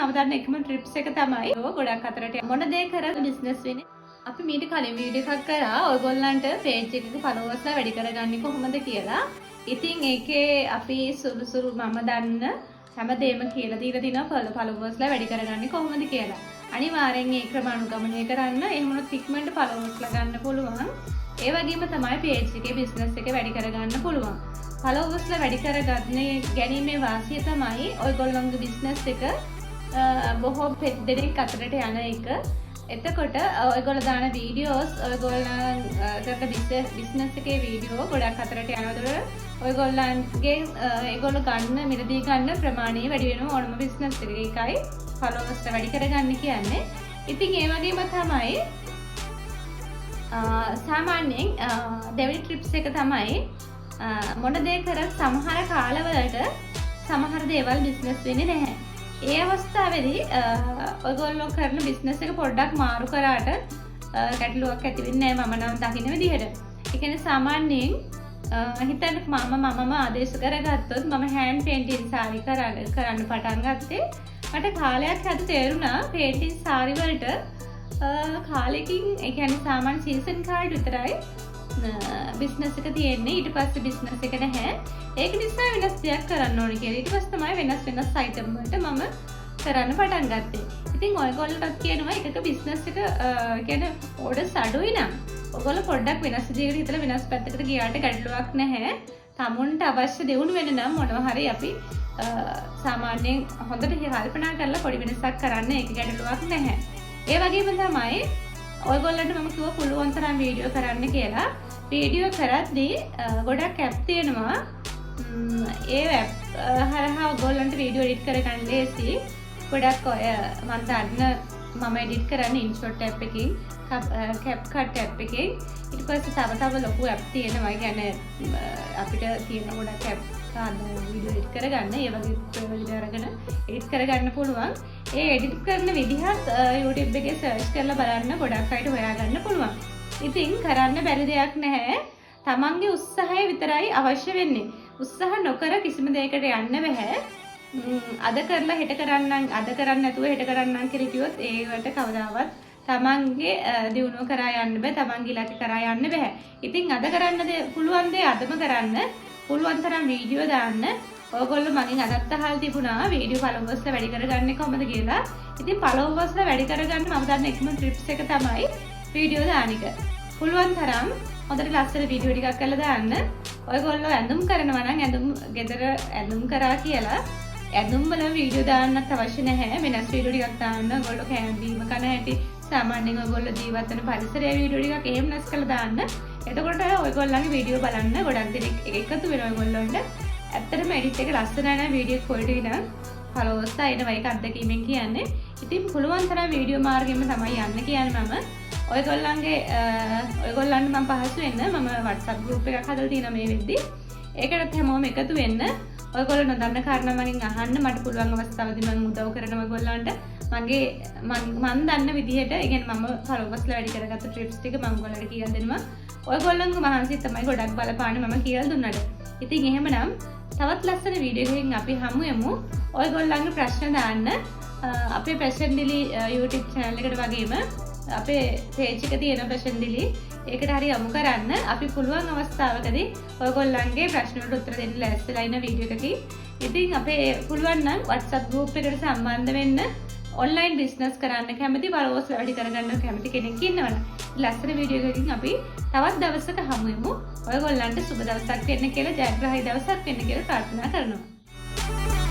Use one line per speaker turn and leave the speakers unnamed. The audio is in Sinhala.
මම දන්න එකම ට්‍රිප්ස් එක තමයි ගොඩක් අතරට මොන දේ කරත් බිස්නස් වෙන්නේ. අපි මීට කලින් වීඩියෝ එකක් කරා ඔයගොල්ලන්ට පේජ් එකක ෆලෝවර්ස්ලා වැඩි කරගන්නේ කොහොමද කියලා. ඉතින් ඒකේ අපි සුළු මම දන්න හැමදේම කියලා දීලා තිනවා ෆලෝවර්ස්ලා වැඩි කරගන්නේ කොහොමද කියලා. අනිවාර්යෙන් ඒ ක්‍රම අනුගමනය කරන්න. එහෙම වුණොත් ඉක්මනට ෆලෝවර්ස්ලා ගන්න පුළුවන්. ඒ වගේම තමයි පේජ් එකේ බිස්නස් එක වැඩි කරගන්න පුළුවන්. ෆලෝවර්ස්ලා වැඩි කරගන්නේ ගැනීමේ වාසිය තමයි ඔයගොල්ලන්ගේ බිස්නස් එක බොහෝ දෙනෙක් අතරට යන එක. එතකොට ඔයගොල්ලෝ දාන වීඩියෝස් ඔයගොල්ලන් කරන බිස්නස් එකේ වීඩියෝ ගොඩක් අතරට යනකොට ඔයගොල්ලන්ගේ ඒගොල්ලෝ ගන්න මිලදී ගන්න ප්‍රමාණය වැඩි වෙනවා ඕනම බිස්නස් එකකයි ෆලෝවර්ස්ලා වැඩි කරගන්න කියන්නේ. ඉතින් ඒ වගේම තමයි සාමාන්‍යයෙන් දෙවෙනි ට්‍රිප්ස් එක තමයි මොන දේ කරත් සමහර කාලවලට සමහර දේවල් බිස්නස් වෙන්නේ නැහැ. ඒ අවස්ථාවේදී ඔයගොල්ලෝ කරන බිස්නස් එක පොඩ්ඩක් මාරු කරාට ගැටලුවක් ඇති වෙන්නේ නැහැ මම නම් දකින්න විදිහට. ඒ කියන්නේ සාමාන්‍යයෙන් හිතන්න මම ආදේශ කරගත්තොත් මම හෑන්ඩ් පේන්ටින් සාරි කරන්න පටන් ගත්තේ මට කාලයක් හද තේරුණා පේන්ටින් සාරි වලට කාලෙකින් ඒ කියන්නේ සාමාන්‍ය සීසන් කාඩ් විතරයි බිස්නස් එක තියෙන්නේ. ඊට පස්සේ බිස්නස් එක නැහැ. ඒක නිසා වෙනස් දෙයක් කරන්න ඕනේ කියලා. ඊට පස්සේ තමයි වෙනස් අයිටම් වලට මම කරන්න පටන් ගත්තේ. ඉතින් ඔයගොල්ලෝටත් කියනවා එකක බිස්නස් එක කියන්නේ ඕඩර්ස් අඩුයි නම් ඔයගොල්ලෝ පොඩ්ඩක් වෙනස් විදිහකට හිතලා වෙනස් පැත්තකට ගියාට ගැටලුවක් නැහැ. තමුන්ට අවශ්‍ය දෙවුණු වෙන නම් මොනවා හරි අපි සාමාන්‍යයෙන් හොඳට කල්පනා කරලා පොඩි වෙනසක් කරන්න ඒක ගැටලුවක් නැහැ. ඒ වගේම තමයි ඔයගොල්ලන්ට මම කිව්වා පුළුවන් තරම් වීඩියෝ කරන්න කියලා. වීඩියෝ කරද්දී ගොඩක් ඇප් තියෙනවා. ඒ ඇප් හරහා ඔයගොල්ලන්ට වීඩියෝ එඩිට් කරගන්න ලේසි. ගොඩක් ඔය මම දන්න මම එඩිට් කරන්නේ InShot ඇප් එකකින්, CapCut ඇප් එකකින්. ඊට පස්සේ තව ලොකු ඇප් තියෙනවා. ඒ කියන්නේ අපිට තියෙන ගොඩක් ඇප් වීඩියෝ එඩිට් කරගන්න. ඒ වගේ ප්‍රයෝජන අරගෙන එඩිට් කරගන්න පුළුවන්. ඒ එඩිට් කරන විදිහත් YouTube එකේ සර්ච් කරලා බලන්න ගොඩක් අයට හොයාගන්න පුළුවන්. ඉතින් කරන්න බැරි දෙයක් නැහැ. තමන්ගේ උත්සාහය විතරයි අවශ්‍ය වෙන්නේ. උත්සාහ නොකර කිසිම දෙයකට යන්න බෑ. අද කරලා හෙට කරන්නම්, අද කරන්නේ නැතුව හෙට කරන්නම් කියලා කිව්වොත් ඒකට කවදාවත් තමන්ගේ දියුණුව කරා යන්න බෑ. තමන්ගේ ඉලක්ක කරා යන්න බෑ. ඉතින් අද කරන්න පුළුවන් දේ අදම කරන්න. පුළුවන් තරම් වීඩියෝ දාන්න. ඔයගොල්ලෝ මගෙන් අදත් අහලා තිබුණා වීඩියෝ ෆලෝවර්ස්ලා වැඩි කරගන්නේ කොහොමද කියලා. ඉතින් ෆලෝවර්ස්ලා වැඩි කරගන්න මම දන්න එකම ට්‍රිප්ස් එක තමයි වීඩියෝ දාන එක. පුළුවන් තරම් හොඳට ලස්සන වීඩියෝ ටිකක් කරලා දාන්න. ඔයගොල්ලෝ ඇඳුම් කරනවා නම් ඇඳුම් ගෙදර ඇඳුම් කරා කියලා ඇඳුම් වල වීඩියෝ දාන්නත් අවශ්‍ය නැහැ. වෙනස් වීඩියෝ ටිකක් දාන්න. ඔයගොල්ලෝ කෑම බීම කන හැටි සාමාන්‍යයෙන් ඔයගොල්ලෝ ජීවත් වෙන පරිසරයේ වීඩියෝ ටිකක් එහෙම නැස් කරලා දාන්න. එතකොට ඔයගොල්ලන්ගේ වීඩියෝ බලන්න ගොඩක් දෙනෙක් එකතු වෙනවා ඔයගොල්ලොන්ට. ඇත්තටම එඩිට් එක ලස්සන නැහැ වීඩියෝ ක්වොලිටි නම් ෆලෝවර්ස් ආයෙනවා ඒක අත්දැකීමෙන් කියන්නේ. ඉතින් පුළුවන් තරම් වීඩියෝ මාර්ගෙම තමයි යන්න කියන්නේ මම. ඔයගොල්ලන්ට මම පහසු වෙන්න මම WhatsApp group එකක් හදලා තියෙනවා මේ වෙද්දි. ඒකටත් හැමෝම එකතු වෙන්න. ඔයගොල්ලෝ නොදන්න කාරණා මගෙන් අහන්න මට පුළුවන් අවස්ථාවදී මම උදව් කරනවා ඔයගොල්ලන්ට. මම දන්න විදිහට ඒ කියන්නේ මම ෆලෝවර්ස්ලා වැඩි කරගත්ත ට්‍රිප්ස් ටික මම ඔයගොල්ලන්ට කියලා දෙනවා. ඔයගොල්ලන්ගේ මහන්සිය තමයි ගොඩක් බලපාන්නේ මම කියලා දුන්නාට. ඉතින් එහෙමනම් තවත් ලස්සන වීඩියෝ එකකින් අපි හමු යමු. ඔයගොල්ලන්ගේ ප්‍රශ්න දාන්න අපේ ප්‍රශ්නදිලි YouTube channel එකට වගේම අපේ page එක තියෙන ප්‍රශ්නදිලි ඒකට හරි යමු කරන්න. අපි පුළුවන් අවස්ථාවකදී ඔයගොල්ලන්ගේ ප්‍රශ්න වලට උත්තර දෙන්න ලෑස්තිලා ඉන්න වීඩියෝ එකකින්. ඉතින් අපේ පුළුවන් නම් WhatsApp group එකට සම්බන්ධ වෙන්න. ඔන්ලයින් බිස්නස් කරන්න කැමති ෆලෝවර්ස් වැඩි කරගන්න කැමති කෙනෙක් ඉන්නවනම් ලස්සන වීඩියෝ එකකින් අපි තවත් දවසක හමු වෙමු. ඔයගොල්ලන්ට සුබ දවසක් වෙන්න කියලා, ජයග්‍රාහී දවසක් වෙන්න කියලා ප්‍රාර්ථනා කරනවා.